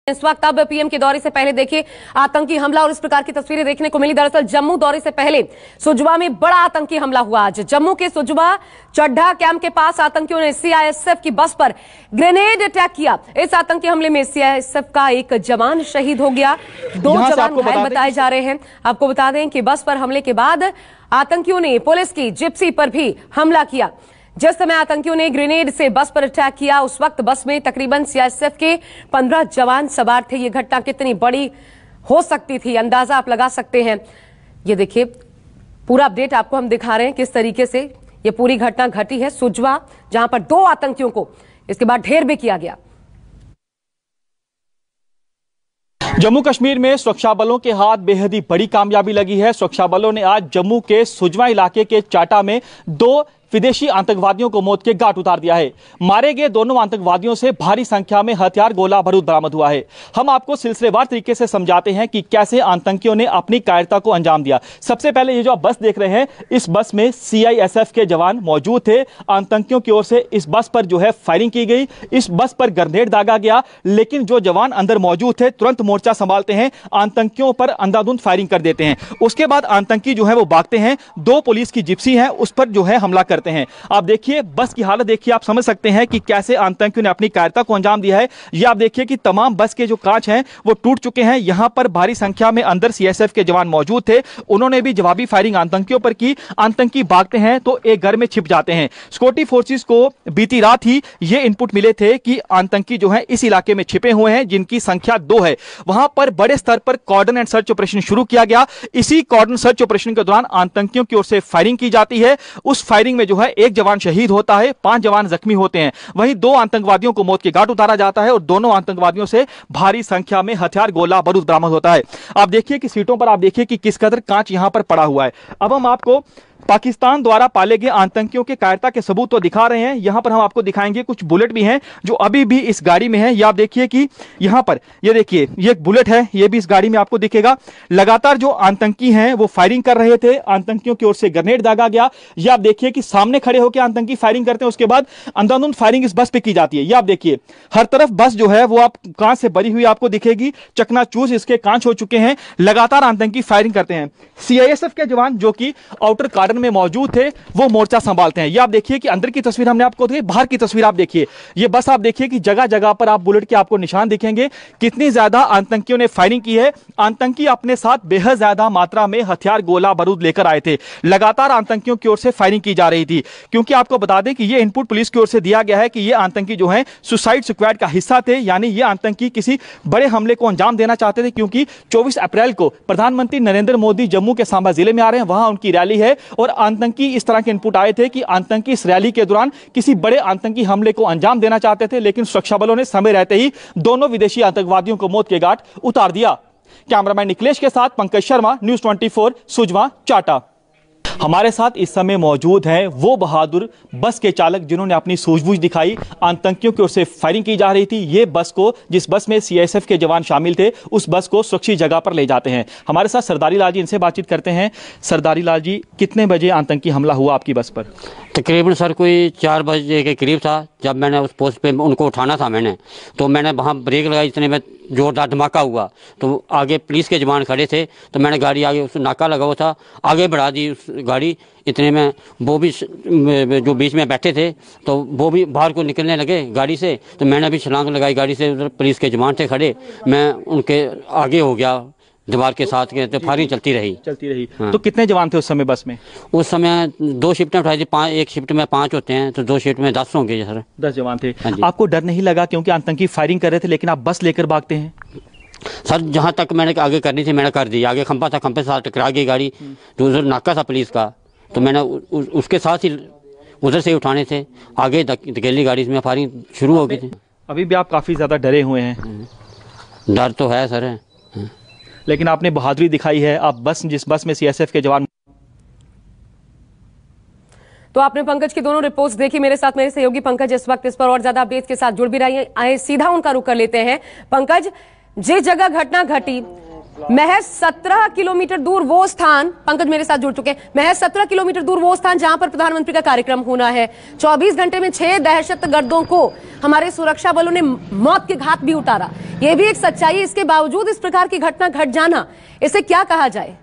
इस वक्त अब पीएम के दौरे से पहले देखिए आतंकी हमला और इस प्रकार की तस्वीरें देखने को मिली। दरअसल जम्मू दौरे से पहले सुजवा में बड़ा आतंकी हमला हुआ। आज जम्मू के सुजवा चड्ढा कैंप के पास आतंकियों ने सीआईएसएफ की बस पर ग्रेनेड अटैक किया। इस आतंकी हमले में सीआईएसएफ का एक जवान शहीद हो गया, 2 जवान घायल बताए जा रहे हैं। आपको बता दें कि बस पर हमले के बाद आतंकियों ने पुलिस की जिप्सी पर भी हमला किया। जिस समय आतंकियों ने ग्रेनेड से बस पर अटैक किया उस वक्त बस में तकरीबन सीआईएसएफ के 15 जवान सवार थे। ये घटना कितनी बड़ी हो सकती थी अंदाजा आप लगा सकते हैं। ये देखिए पूरा अपडेट आपको हम दिखा रहे हैं किस तरीके से ये पूरी घटना घटी है सुजवा, जहां पर 2 आतंकियों को इसके बाद ढेर भी किया गया। जम्मू कश्मीर में सुरक्षा बलों के हाथ बेहद ही बड़ी कामयाबी लगी है। सुरक्षा बलों ने आज जम्मू के सुजवा इलाके के चाटा में 2 विदेशी आतंकवादियों को मौत के घाट उतार दिया है। मारे गए दोनों आतंकवादियों से भारी संख्या में हथियार गोला बारूद बरामद हुआ है। हम आपको सिलसिलेवार तरीके से समझाते हैं कि कैसे आतंकियों ने अपनी कायरता को अंजाम दिया। सबसे पहले ये जो आप बस देख रहे हैं, इस बस में सीआईएसएफ के जवान मौजूद थे। आतंकियों की ओर से इस बस पर जो है फायरिंग की गई, इस बस पर ग्रेनेड दागा गया, लेकिन जो जवान अंदर मौजूद थे तुरंत मोर्चा संभालते हैं, आतंकियों पर अंधाधुंध फायरिंग कर देते हैं। उसके बाद आतंकी जो है वो भागते हैं। 2 पुलिस की जिप्सी है उस पर जो है हमला करते हैं। आप देखिए बस की हालत देखिए, आप समझ सकते हैं कि कैसे आतंकियों ने अपनी कायरता को अंजाम दिया है। ये आप देखिए कि तमाम बस के जो कांच हैं वो टूट चुके हैं। यहां पर भारी संख्या में अंदर सीआईएसएफ के जवान मौजूद थे, उन्होंने भी जवाबी फायरिंग आतंकियों पर की। आतंकी भागते हैं तो एक घर में छिप जाते हैं। सिक्योरिटी फोर्सेस को बीती रात ही ये इनपुट मिले थे कि आतंकी जो है इस इलाके में छिपे हुए हैं, जिनकी संख्या 2 है। वहां पर बड़े स्तर पर कॉर्डन एंड सर्च ऑपरेशन शुरू किया गया। इसी कॉर्डन सर्च ऑपरेशन के दौरान आतंकियों की ओर से फायरिंग की जाती है। उस फायरिंग में जो है एक जवान शहीद होता है, 5 जवान जख्मी होते हैं। वहीं 2 आतंकवादियों को मौत के घाट उतारा जाता है और दोनों आतंकवादियों से भारी संख्या में हथियार गोला बारूद बरामद होता है। आप देखिए कि सीटों पर आप देखिए कि किस कदर कांच यहां पर पड़ा हुआ है। अब हम आपको पाकिस्तान द्वारा पाले गए आतंकियों के कायरता के सबूत तो दिखा रहे हैं। यहां पर हम आपको दिखाएंगे कुछ बुलेट भी हैं जो अभी भी इस गाड़ी में है। ये आप देखिए कि यहां पर ये देखिए ये एक बुलेट है, ये भी इस गाड़ी में आपको दिखेगा। लगातार जो आतंकी हैं वो फायरिंग कर रहे थे, आतंकियों की ओर से ग्रेनेड दागा गया। ये आप देखिए कि सामने खड़े होकर आतंकी फायरिंग करते हैं, उसके बाद अंधाधुंध फायरिंग इस बस पे की जाती है। ये आप देखिए हर तरफ बस जो है वो आप कांच से भरी हुई आपको दिखेगी, चकनाचूर इसके कांच हो चुके हैं। लगातार आतंकी फायरिंग करते हैं। सीआईएसएफ के जवान जो कि आउटर कार्डन में मौजूद थे वो मोर्चा संभालते हैं। ये आप देखिए कि अंदर की तस्वीर हमने आपको दी, बाहर की तस्वीर आप देखिए। ये बस आप देखिए कि जगह जगह पर आप बुलेट के आपको निशान दिखेंगे। कितनी ज्यादा आतंकियों ने फायरिंग की है। आतंकी अपने साथ बेहद ज्यादा मात्रा में हथियार गोला बारूद लेकर आए थे। लगातार आतंकियों की ओर से फायरिंग की जा रही थी, क्योंकि आपको बता दें कि ये इनपुट पुलिस की ओर से दिया गया है कि ये आतंकी जो है सुसाइड स्क्वाड का हिस्सा थे, यानी ये आतंकी किसी बड़े हमले को अंजाम देना चाहते थे। क्योंकि 24 अप्रैल को प्रधानमंत्री नरेंद्र मोदी जम्मू के सांबा जिले में आ रहे हैं, वहां उनकी रैली है और आतंकी इस तरह के इनपुट आए थे कि आतंकी इस रैली के दौरान किसी बड़े आतंकी हमले को अंजाम देना चाहते थे। लेकिन सुरक्षा बलों ने समय रहते ही दोनों विदेशी आतंकवादियों को मौत के घाट उतार दिया। कैमरामैन निखिलेश के साथ पंकज शर्मा, न्यूज़ 24 सुजवा चाटा। हमारे साथ इस समय मौजूद हैं वो बहादुर बस के चालक जिन्होंने अपनी सूझबूझ दिखाई। आतंकियों की ओर से फायरिंग की जा रही थी। ये बस को, जिस बस में सीआईएसएफ के जवान शामिल थे, उस बस को सुरक्षित जगह पर ले जाते हैं। हमारे साथ सरदारी लाल जी, इनसे बातचीत करते हैं। सरदारी लाल जी, कितने बजे आतंकी हमला हुआ आपकी बस पर? तकरीबन सर कोई 4 बजे के करीब था। जब मैंने उस पोस्ट पे उनको उठाना था तो मैंने वहाँ ब्रेक लगाई, इतने में जोरदार धमाका हुआ। तो आगे पुलिस के जवान खड़े थे, तो मैंने गाड़ी आगे उस नाका लगा हुआ था आगे बढ़ा दी उस गाड़ी। इतने में वो भी जो बीच में बैठे थे तो वो भी बाहर को निकलने लगे गाड़ी से। तो मैंने भी छलांग लगाई गाड़ी से, उधर पुलिस के जवान थे खड़े, मैं उनके आगे हो गया दीवार के साथ के, तो फायरिंग चलती रही। हाँ। तो कितने जवान थे उस समय बस में? उस समय 2 शिफ्टें उठाई थी, 5 एक शिफ्ट में 5 होते हैं, तो 2 शिफ्ट में 10 होंगे सर। 10 जवान थे। आपको डर नहीं लगा क्योंकि आतंकी फायरिंग कर रहे थे लेकिन आप बस लेकर भागते हैं? सर जहाँ तक मैंने आगे करनी थी मैंने कर दी। आगे खंभा था, खंभे के साथ टकरा गई गाड़ी, तो उधर नाका था पुलिस का, तो मैंने उसके साथ ही उधर से उठाने थे। आगे धकेली गाड़ी में फायरिंग शुरू हो गई थी। अभी भी आप काफ़ी ज़्यादा डरे हुए हैं? डर तो है सर, लेकिन आपने बहादुरी दिखाई है। आप जिस बस में सीआईएसएफ के जवान। तो आपने पंकज की दोनों रिपोर्ट्स देखी। मेरे साथ मेरे सहयोगी पंकज इस वक्त इस पर और ज्यादा अपडेट्स के साथ जुड़ भी रही हैं। आए सीधा उनका रुख कर लेते हैं। पंकज, जिस जगह घटना घटी महज 17 किलोमीटर दूर वो स्थान, पंकज मेरे साथ जुड़ चुके हैं, महज 17 किलोमीटर दूर वो स्थान जहां पर प्रधानमंत्री का कार्यक्रम होना है। 24 घंटे में 6 दहशतगर्दों को हमारे सुरक्षा बलों ने मौत के घाट भी उतारा। यह भी एक सच्चाई। इसके बावजूद इस प्रकार की घटना घट जाना, इसे क्या कहा जाए?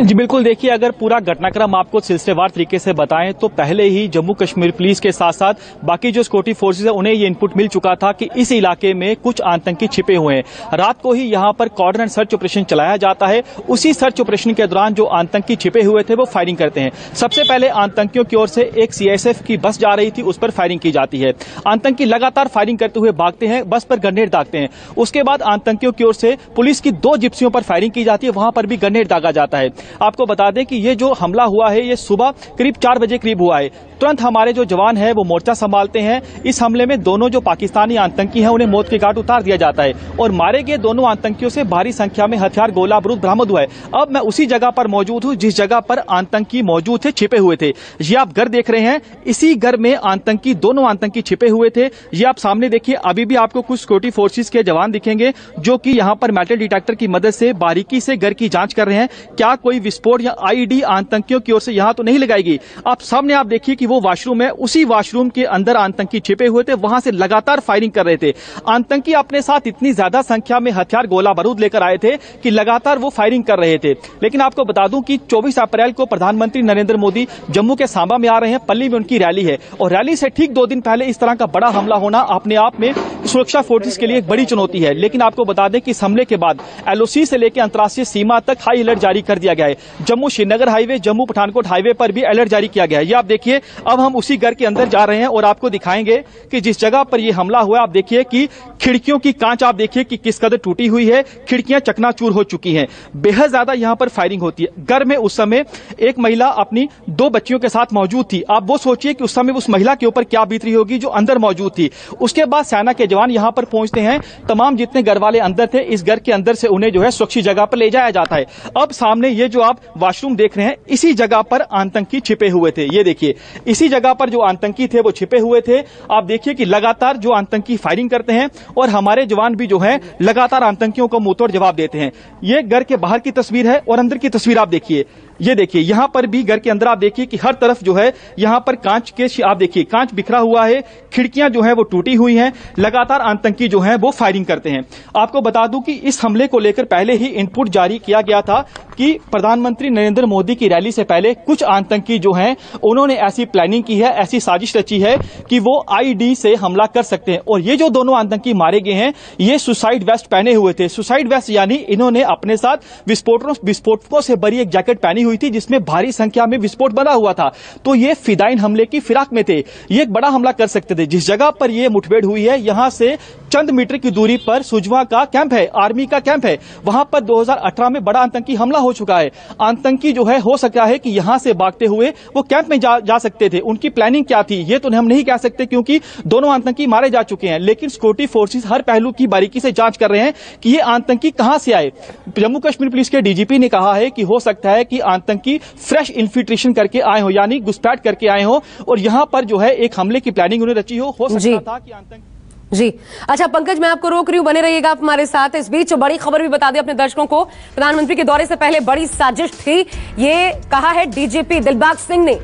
जी बिल्कुल, देखिए अगर पूरा घटनाक्रम आपको सिलसिलेवार तरीके से बताएं तो पहले ही जम्मू कश्मीर पुलिस के साथ साथ बाकी जो सिक्योरिटी फोर्सेज है उन्हें ये इनपुट मिल चुका था कि इस इलाके में कुछ आतंकी छिपे हुए हैं। रात को ही यहां पर कॉर्डन सर्च ऑपरेशन चलाया जाता है। उसी सर्च ऑपरेशन के दौरान जो आतंकी छिपे हुए थे वो फायरिंग करते हैं। सबसे पहले आतंकियों की ओर से एक सीआईएसएफ की बस जा रही थी, उस पर फायरिंग की जाती है। आतंकी लगातार फायरिंग करते हुए भागते हैं, बस पर ग्रेनेड दागते हैं। उसके बाद आतंकियों की ओर से पुलिस की 2 जिप्सियों पर फायरिंग की जाती है, वहां पर भी ग्रेनेड दागा जाता है। आपको बता दें कि ये जो हमला हुआ है ये सुबह करीब 4 बजे करीब हुआ है। तुरंत हमारे जो जवान हैं वो मोर्चा संभालते हैं। इस हमले में दोनों जो पाकिस्तानी आतंकी हैं उन्हें मौत के घाट उतार दिया जाता है और मारे गए दोनों आतंकियों से भारी संख्या में हथियार, गोला बारूद बरामद हुआ है। अब मैं उसी जगह पर मौजूद हूं जिस जगह पर आतंकी मौजूद थे, छिपे हुए थे। ये आप घर देख रहे हैं, इसी घर में आतंकी, दोनों आतंकी छिपे हुए थे। ये आप सामने देखिए, अभी भी आपको कुछ सिक्योरिटी फोर्सेज के जवान दिखेंगे जो कि यहां पर मेटल डिटेक्टर की मदद से बारीकी से घर की जांच कर रहे हैं। क्या कोई विस्फोट या आईईडी आतंकियों की ओर से यहां तो नहीं लगाएगी। आप सामने आप देखिए कि वो वॉशरूम है, उसी वॉशरूम के अंदर आतंकी छिपे हुए थे, वहां से लगातार फायरिंग कर रहे थे। आतंकी अपने साथ इतनी ज्यादा संख्या में हथियार, गोला बारूद लेकर आए थे कि लगातार वो फायरिंग कर रहे थे। लेकिन आपको बता दूं कि 24 अप्रैल को प्रधानमंत्री नरेंद्र मोदी जम्मू के सांबा में आ रहे हैं। पल्ली में उनकी रैली है और रैली से ठीक 2 दिन पहले इस तरह का बड़ा हमला होना अपने आप में सुरक्षा फोर्सेस के लिए एक बड़ी चुनौती है। लेकिन आपको बता दें कि इस हमले के बाद एलओसी से लेकर अंतर्राष्ट्रीय सीमा तक हाई अलर्ट जारी कर दिया गया है। जम्मू श्रीनगर हाईवे, जम्मू पठानकोट हाईवे पर भी अलर्ट जारी किया गया है। ये आप देखिए, अब हम उसी घर के अंदर जा रहे हैं और आपको दिखाएंगे कि जिस जगह पर यह हमला हुआ, आप देखिए कि खिड़कियों की कांच आप देखिए कि किस कदर टूटी हुई है, खिड़कियां चकनाचूर हो चुकी हैं। बेहद ज्यादा यहां पर फायरिंग होती है। घर में उस समय एक महिला अपनी 2 बच्चियों के साथ मौजूद थी। आप वो सोचिए कि उस समय उस महिला के ऊपर क्या बीत रही होगी जो अंदर मौजूद थी। उसके बाद सेना के जवान यहां पर पहुंचते हैं। तमाम जितने घर वाले अंदर थे, इस घर के अंदर से उन्हें जो है सुरक्षित जगह पर ले जाया जाता है। अब सामने ये जो आप वॉशरूम देख रहे हैं, इसी जगह पर आतंकी छिपे हुए थे। ये देखिए, इसी जगह पर जो आतंकी थे वो छिपे हुए थे। आप देखिए कि लगातार जो आतंकी फायरिंग करते हैं और हमारे जवान भी जो हैं लगातार आतंकियों को मुंहतोड़ जवाब देते हैं। ये घर के बाहर की तस्वीर है और अंदर की तस्वीर आप देखिए। ये देखिए, यहां पर भी घर के अंदर आप देखिए कि हर तरफ जो है यहां पर कांच के, आप देखिए कांच बिखरा हुआ है, खिड़कियां जो है वो टूटी हुई हैं। लगातार आतंकी जो है वो फायरिंग करते हैं। आपको बता दूं कि इस हमले को लेकर पहले ही इनपुट जारी किया गया था कि प्रधानमंत्री नरेंद्र मोदी की रैली से पहले कुछ आतंकी जो हैं उन्होंने ऐसी प्लानिंग की है, ऐसी साजिश रची है कि वो आईडी से हमला कर सकते हैं। और ये जो दोनों आतंकी मारे गए हैं, ये सुसाइड वेस्ट पहने हुए थे। सुसाइड वेस्ट यानी इन्होंने अपने साथ विस्फोटकों से भरी एक जैकेट पहनी हुई थी जिसमें भारी संख्या में विस्फोट बना हुआ था। तो ये फिदाइन हमले की फिराक में थे, ये एक बड़ा हमला कर सकते थे। जिस जगह पर ये मुठभेड़ हुई है, यहां से चंद मीटर की दूरी पर सुजवा का कैंप है, आर्मी का कैंप है। वहां पर 2018 में बड़ा आतंकी हमला हो चुका है। आतंकी जो है हो सकता है कि यहां से भागते हुए वो कैंप में जा सकते थे। उनकी प्लानिंग क्या थी ये तो हम नहीं कह सकते क्योंकि दोनों आतंकी मारे जा चुके हैं। लेकिन सिक्योरिटी फोर्सेस हर पहलू की बारीकी से जांच कर रहे हैं कि ये आतंकी कहां से आए। जम्मू कश्मीर पुलिस के डीजीपी ने कहा है कि हो सकता है कि आतंकी फ्रेश इन्फिल्ट्रेशन करके आए हो, यानी घुसपैठ करके आए हो और यहां पर जो है एक हमले की प्लानिंग उन्हें रची हो सकता था कि आतंकी। जी अच्छा पंकज, मैं आपको रोक रही हूं, बने रहिएगा आप हमारे साथ। इस बीच बड़ी खबर भी बता दें अपने दर्शकों को, प्रधानमंत्री के दौरे से पहले बड़ी साजिश थी, ये कहा है डीजीपी दिलबाग सिंह ने।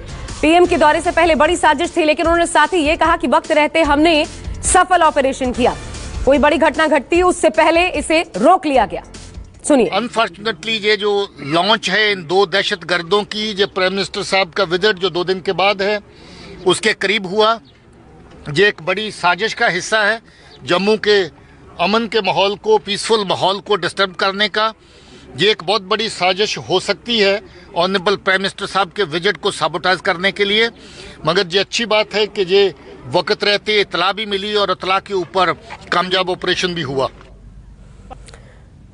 पीएम के दौरे से पहले बड़ी साजिश थी, लेकिन उन्होंने साथ ही ये कहा कि वक्त रहते हमने सफल ऑपरेशन किया। कोई बड़ी घटना घटती उससे पहले इसे रोक लिया गया। सुनिए। अनफॉर्चुनेटली ये जो लॉन्च है इन 2 दहशतगर्दों की, जो प्राइम मिनिस्टर साहब का विजिट जो 2 दिन के बाद है उसके करीब हुआ, ये एक बड़ी साजिश का हिस्सा है। जम्मू के अमन के माहौल को, पीसफुल माहौल को डिस्टर्ब करने का ये एक बहुत बड़ी साजिश हो सकती है ऑनरेबल प्राइम मिनिस्टर साहब के विजिट को साबोटाइज करने के लिए। मगर ये अच्छी बात है कि ये वक्त रहते इतला भी मिली और इतला के ऊपर कामयाब ऑपरेशन भी हुआ।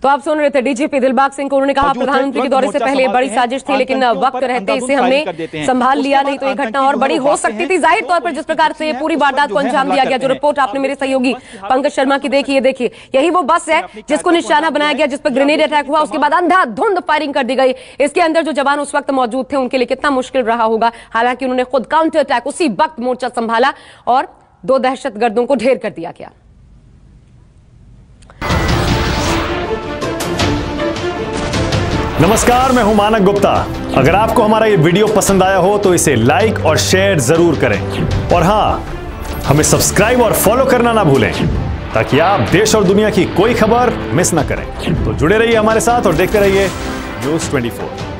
तो आप सुन रहे थे डीजीपी दिलबाग सिंह को, उन्होंने कहा प्रधानमंत्री के दौरे से पहले बड़ी साजिश थी लेकिन वक्त रहते इसे हमने संभाल लिया, नहीं तो ये घटना और बड़ी हो सकती थी। जाहिर तौर पर जिस प्रकार से पूरी वारदात को अंजाम दिया गया, जो रिपोर्ट आपने मेरे सहयोगी पंकज शर्मा की देखी, देखिए यही वो बस है जिसको निशाना बनाया गया, जिस पर ग्रेनेड अटैक हुआ, उसके बाद अंधाधुंध फायरिंग कर दी गई। इसके अंदर जो जवान उस वक्त मौजूद थे उनके लिए कितना मुश्किल रहा होगा। हालांकि उन्होंने खुद काउंटर अटैक उसी वक्त मोर्चा संभाला और 2 दहशतगर्दों को ढेर कर दिया गया। नमस्कार, मैं हूं मानक गुप्ता। अगर आपको हमारा ये वीडियो पसंद आया हो तो इसे लाइक और शेयर जरूर करें और हां, हमें सब्सक्राइब और फॉलो करना ना भूलें ताकि आप देश और दुनिया की कोई खबर मिस ना करें। तो जुड़े रहिए हमारे साथ और देखते रहिए न्यूज़ 24।